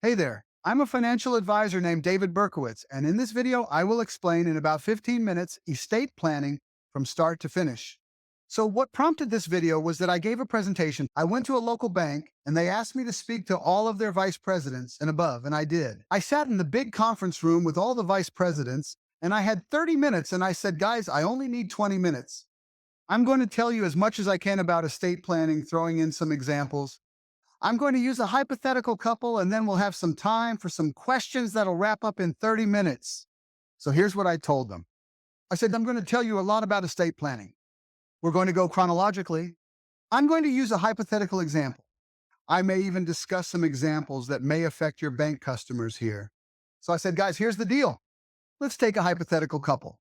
Hey there, I'm a financial advisor named David Berkowitz, and in this video, I will explain in about 15 minutes estate planning from start to finish. So, what prompted this video was that I gave a presentation. I went to a local bank and they asked me to speak to all of their vice presidents and above, and I did. I sat in the big conference room with all the vice presidents, and I had 30 minutes, and I said, guys, I only need 20 minutes. I'm going to tell you as much as I can about estate planning, throwing in some examples. I'm going to use a hypothetical couple and then we'll have some time for some questions that'll wrap up in 30 minutes. So here's what I told them. I said, I'm going to tell you a lot about estate planning. We're going to go chronologically. I'm going to use a hypothetical example. I may even discuss some examples that may affect your bank customers here. So I said, guys, here's the deal. Let's take a hypothetical couple.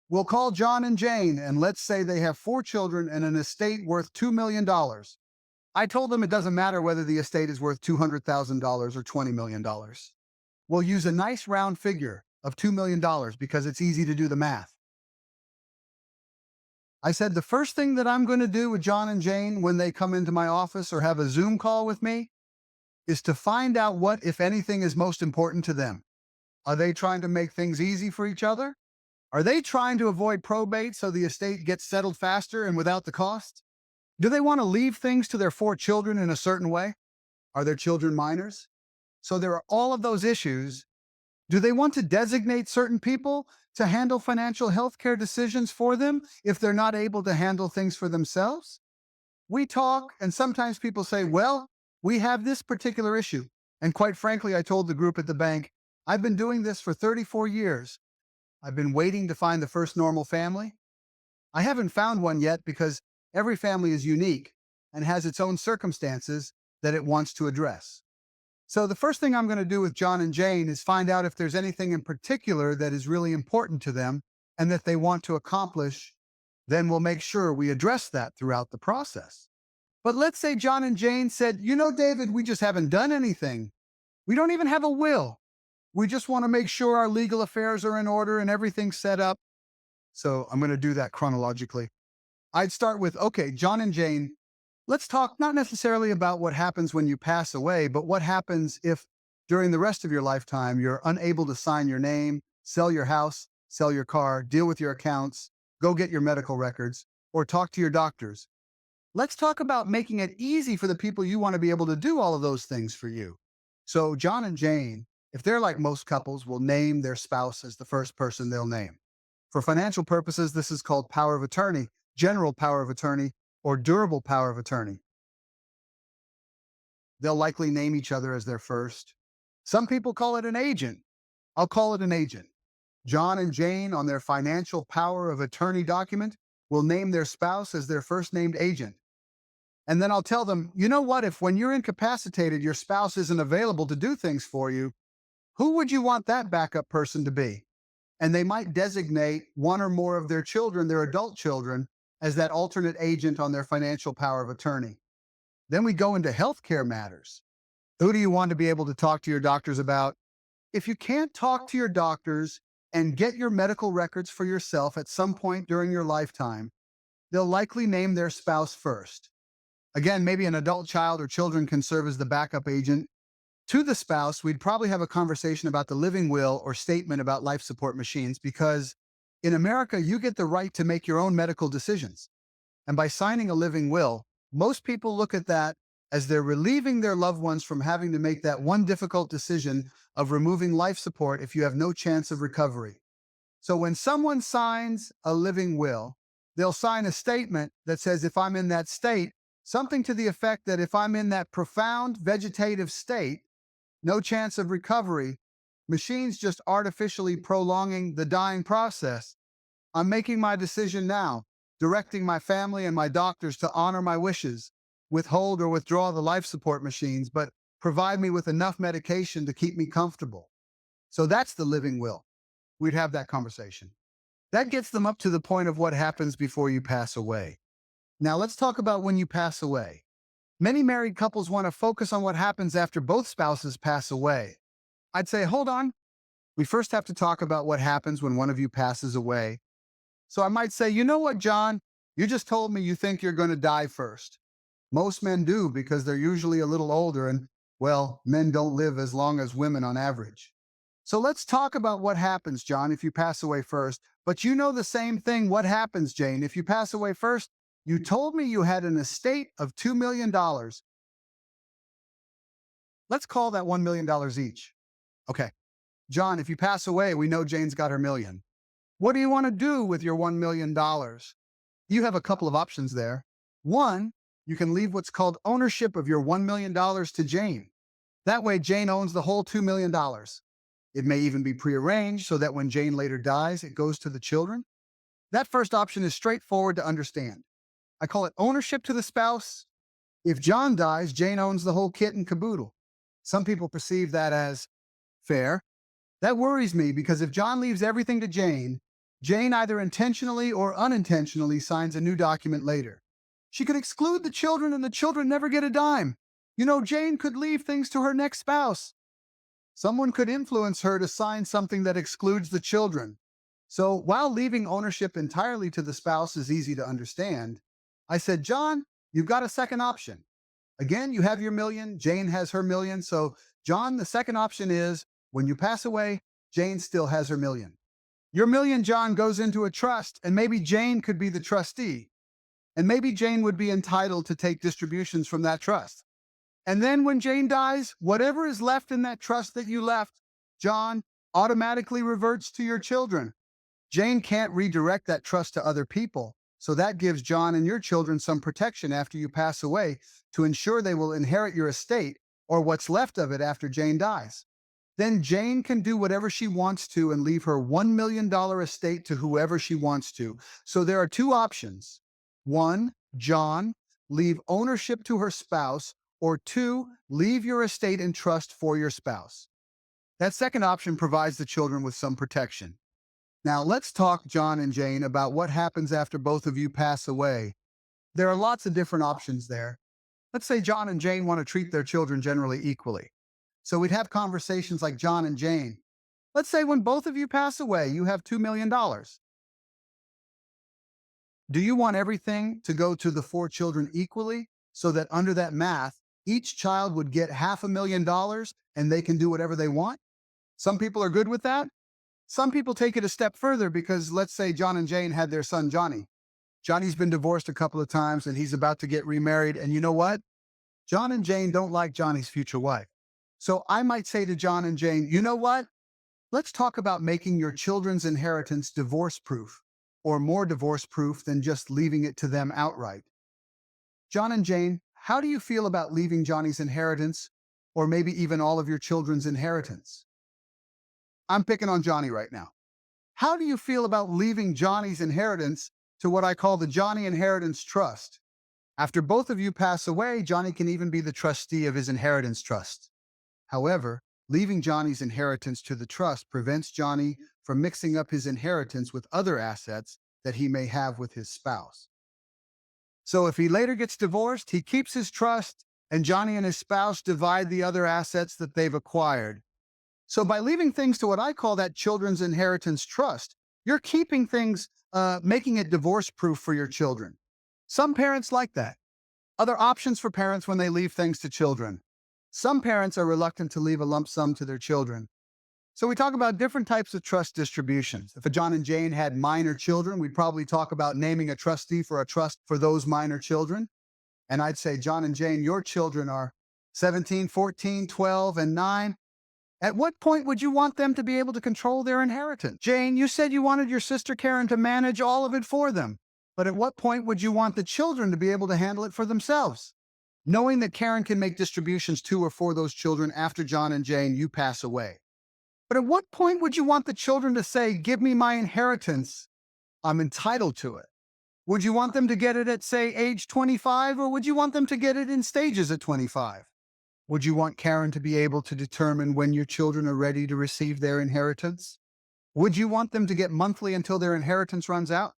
We'll call John and Jane, and let's say they have 4 children and an estate worth $2 million. I told them it doesn't matter whether the estate is worth $200,000 or $20 million. We'll use a nice round figure of $2 million because it's easy to do the math. I said the first thing that I'm going to do with John and Jane when they come into my office or have a Zoom call with me is to find out what, if anything, is most important to them. Are they trying to make things easy for each other? Are they trying to avoid probate so the estate gets settled faster and without the cost? Do they want to leave things to their 4 children in a certain way? Are their children minors? So there are all of those issues. Do they want to designate certain people to handle financial health care decisions for them if they're not able to handle things for themselves? We talk, and sometimes people say, well, we have this particular issue. And quite frankly, I told the group at the bank, I've been doing this for 34 years. I've been waiting to find the first normal family. I haven't found one yet because every family is unique and has its own circumstances that it wants to address. So, the first thing I'm going to do with John and Jane is find out if there's anything in particular that is really important to them and that they want to accomplish. Then we'll make sure we address that throughout the process. But let's say John and Jane said, David, we just haven't done anything. We don't even have a will. We just want to make sure our legal affairs are in order and everything's set up. So, I'm going to do that chronologically. I'd start with, okay, John and Jane, let's talk not necessarily about what happens when you pass away, but what happens if during the rest of your lifetime you're unable to sign your name, sell your house, sell your car, deal with your accounts, go get your medical records, or talk to your doctors. Let's talk about making it easy for the people you want to be able to do all of those things for you. So, John and Jane, if they're like most couples, will name their spouse as the first person they'll name. For financial purposes, this is called power of attorney, general power of attorney, or durable power of attorney. They'll likely name each other as their first. Some people call it an agent. I'll call it an agent. John and Jane, on their financial power of attorney document, will name their spouse as their first named agent. And then I'll tell them, you know what, if when you're incapacitated, your spouse isn't available to do things for you, who would you want that backup person to be? And they might designate one or more of their children, their adult children, as that alternate agent on their financial power of attorney. Then we go into healthcare matters. Who do you want to be able to talk to your doctors about? If you can't talk to your doctors and get your medical records for yourself at some point during your lifetime, they'll likely name their spouse first. Again, maybe an adult child or children can serve as the backup agent. To the spouse, we'd probably have a conversation about the living will or statement about life support machines because in America, you get the right to make your own medical decisions. And by signing a living will, most people look at that as they're relieving their loved ones from having to make that one difficult decision of removing life support if you have no chance of recovery. So when someone signs a living will, they'll sign a statement that says, if I'm in that state, something to the effect that if I'm in that profound vegetative state, no chance of recovery, machines just artificially prolonging the dying process, I'm making my decision now, directing my family and my doctors to honor my wishes, withhold or withdraw the life support machines, but provide me with enough medication to keep me comfortable. So that's the living will. We'd have that conversation. That gets them up to the point of what happens before you pass away. Now let's talk about when you pass away. Many married couples want to focus on what happens after both spouses pass away. I'd say, hold on. We first have to talk about what happens when one of you passes away. So I might say, you know what, John? You just told me you think you're going to die first. Most men do because they're usually a little older, and Well, men don't live as long as women on average. So let's talk about what happens, John, if you pass away first. But you know the same thing. What happens, Jane, if you pass away first? You told me you had an estate of $2 million. Let's call that $1 million each. Okay. John, if you pass away, we know Jane's got her million. What do you want to do with your $1 million? You have a couple of options there. One, you can leave what's called ownership of your $1 million to Jane. That way, Jane owns the whole $2 million. It may even be prearranged so that when Jane later dies, it goes to the children. That first option is straightforward to understand. I call it ownership to the spouse. If John dies, Jane owns the whole kit and caboodle. Some people perceive that as fair. That worries me because if John leaves everything to Jane, Jane either intentionally or unintentionally signs a new document later. She could exclude the children and the children never get a dime. Jane could leave things to her next spouse. Someone could influence her to sign something that excludes the children. So while leaving ownership entirely to the spouse is easy to understand, I said, John, you've got a second option. Again, you have your million, Jane has her million. So, John, the second option is when you pass away, Jane still has her million. Your million, John, goes into a trust, and maybe Jane could be the trustee. And maybe Jane would be entitled to take distributions from that trust. And then when Jane dies, whatever is left in that trust that you left, John, automatically reverts to your children. Jane can't redirect that trust to other people. So that gives John and your children some protection after you pass away to ensure they will inherit your estate or what's left of it after Jane dies. Then Jane can do whatever she wants to and leave her $1 million estate to whoever she wants to. So there are two options. One, John, leave ownership to her spouse, or two, leave your estate in trust for your spouse. That second option provides the children with some protection. Now, let's talk, John and Jane, about what happens after both of you pass away. There are lots of different options there. Let's say John and Jane want to treat their children generally equally. So we'd have conversations like John and Jane. Let's say when both of you pass away, you have $2 million. Do you want everything to go to the four children equally so that under that math, each child would get $500,000 and they can do whatever they want? Some people are good with that. Some people take it a step further because let's say John and Jane had their son, Johnny. Johnny's been divorced a couple of times and he's about to get remarried. And you know what? John and Jane don't like Johnny's future wife. So I might say to John and Jane, you know what? Let's talk about making your children's inheritance divorce proof, or more divorce proof than just leaving it to them outright. John and Jane, how do you feel about leaving Johnny's inheritance, or maybe even all of your children's inheritance? I'm picking on Johnny right now. How do you feel about leaving Johnny's inheritance to what I call the Johnny Inheritance Trust? After both of you pass away, Johnny can even be the trustee of his inheritance trust. However, leaving Johnny's inheritance to the trust prevents Johnny from mixing up his inheritance with other assets that he may have with his spouse. So if he later gets divorced, he keeps his trust, and Johnny and his spouse divide the other assets that they've acquired. So by leaving things to what I call that children's inheritance trust, you're keeping things, making it divorce proof for your children. Some parents like that. Other options for parents when they leave things to children. Some parents are reluctant to leave a lump sum to their children. So we talk about different types of trust distributions. If John and Jane had minor children, we'd probably talk about naming a trustee for a trust for those minor children. And I'd say, John and Jane, your children are 17, 14, 12, and 9. At what point would you want them to be able to control their inheritance? Jane, you said you wanted your sister Karen to manage all of it for them. But at what point would you want the children to be able to handle it for themselves? Knowing that Karen can make distributions to or for those children after John and Jane, you pass away. But at what point would you want the children to say, give me my inheritance, I'm entitled to it? Would you want them to get it at, say, age 25, or would you want them to get it in stages at 25? Would you want Karen to be able to determine when your children are ready to receive their inheritance? Would you want them to get monthly until their inheritance runs out?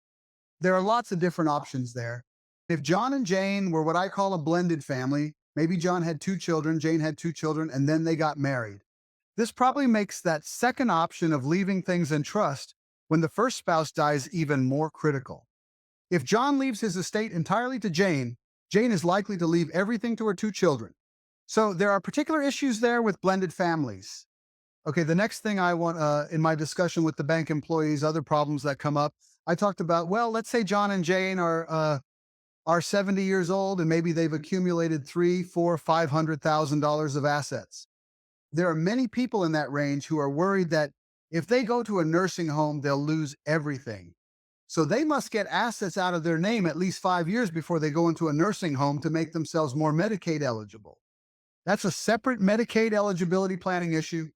There are lots of different options there. If John and Jane were what I call a blended family, maybe John had 2 children, Jane had 2 children, and then they got married. This probably makes that second option of leaving things in trust when the first spouse dies even more critical. If John leaves his estate entirely to Jane, Jane is likely to leave everything to her 2 children. So there are particular issues there with blended families. Okay, the next thing I want in my discussion with the bank employees, other problems that come up, I talked about, well, let's say John and Jane are 70 years old and maybe they've accumulated three, four, $500,000 of assets. There are many people in that range who are worried that if they go to a nursing home, they'll lose everything. So they must get assets out of their name at least 5 years before they go into a nursing home to make themselves more Medicaid eligible. That's a separate Medicaid eligibility planning issue.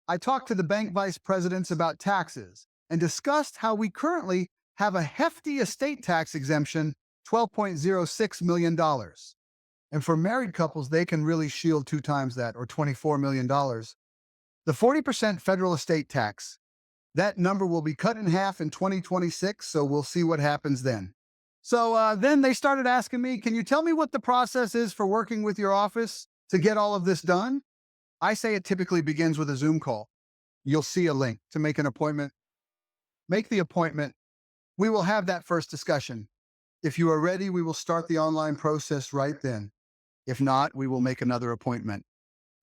I talked to the bank vice presidents about taxes and discussed how we currently have a hefty estate tax exemption, $12.06 million. And for married couples, they can really shield two times that, or $24 million. The 40% federal estate tax, that number will be cut in half in 2026, so we'll see what happens then. So then they started asking me, can you tell me what the process is for working with your office to get all of this done? I say it typically begins with a Zoom call. You'll see a link to make an appointment. Make the appointment. We will have that first discussion. If you are ready, we will start the online process right then. If not, we will make another appointment.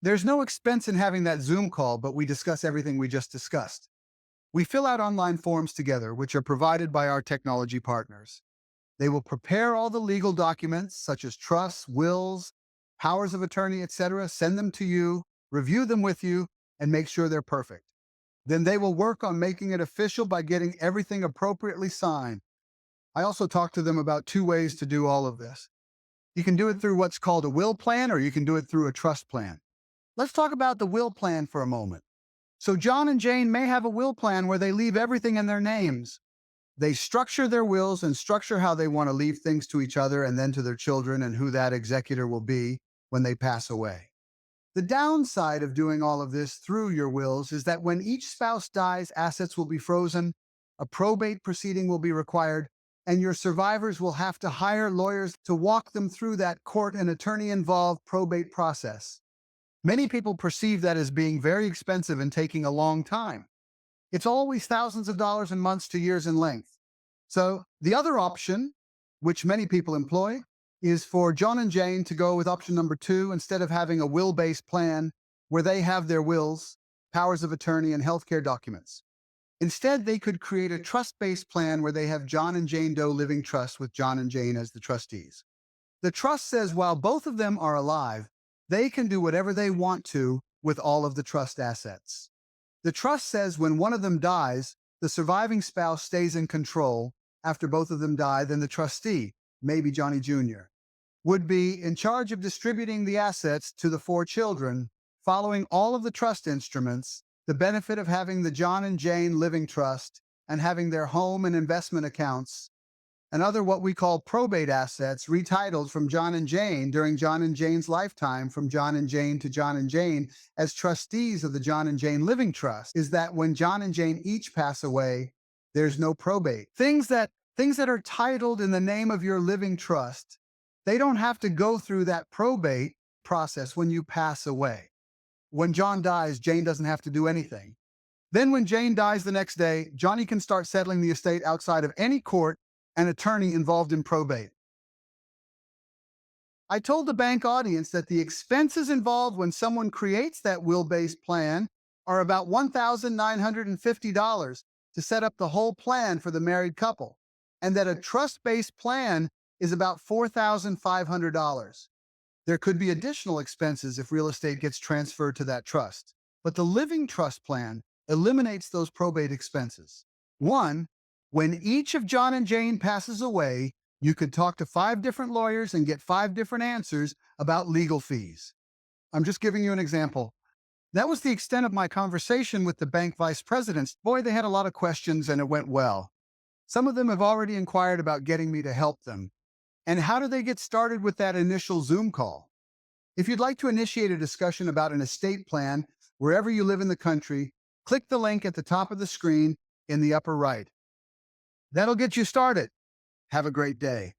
There's no expense in having that Zoom call, but we discuss everything we just discussed. We fill out online forms together, which are provided by our technology partners. They will prepare all the legal documents, such as trusts, wills, powers of attorney, etc., send them to you, review them with you, and make sure they're perfect. Then they will work on making it official by getting everything appropriately signed. I also talked to them about two ways to do all of this. You can do it through what's called a will plan, or you can do it through a trust plan. Let's talk about the will plan for a moment. So John and Jane may have a will plan where they leave everything in their names. They structure their wills and structure how they want to leave things to each other and then to their children and who that executor will be when they pass away. The downside of doing all of this through your wills is that when each spouse dies, assets will be frozen, a probate proceeding will be required, and your survivors will have to hire lawyers to walk them through that court and attorney involved probate process. Many people perceive that as being very expensive and taking a long time. It's always thousands of dollars in months to years in length. So the other option, which many people employ, is for John and Jane to go with option number 2 instead of having a will-based plan where they have their wills, powers of attorney, and healthcare documents. Instead, they could create a trust-based plan where they have John and Jane Doe Living Trust with John and Jane as the trustees. The trust says while both of them are alive, they can do whatever they want to with all of the trust assets. The trust says when one of them dies, the surviving spouse stays in control. After both of them die, then the trustee, maybe Johnny Jr., would be in charge of distributing the assets to the 4 children, following all of the trust instruments, the benefit of having the John and Jane Living Trust and having their home and investment accounts and other what we call probate assets retitled from John and Jane during John and Jane's lifetime from John and Jane to John and Jane as trustees of the John and Jane Living Trust is that when John and Jane each pass away, there's no probate. Things that are titled in the name of your living trust, they don't have to go through that probate process when you pass away. When John dies, Jane doesn't have to do anything. Then when Jane dies the next day, Johnny can start settling the estate outside of any court and attorney involved in probate. I told the bank audience that the expenses involved when someone creates that will-based plan are about $1,950 to set up the whole plan for the married couple, and that a trust-based plan is about $4,500. There could be additional expenses if real estate gets transferred to that trust, but the living trust plan eliminates those probate expenses. One, when each of John and Jane passes away, you could talk to 5 different lawyers and get 5 different answers about legal fees. I'm just giving you an example. That was the extent of my conversation with the bank vice presidents. Boy, they had a lot of questions and it went well. Some of them have already inquired about getting me to help them. And how do they get started with that initial Zoom call? If you'd like to initiate a discussion about an estate plan wherever you live in the country, click the link at the top of the screen in the upper right. That'll get you started. Have a great day.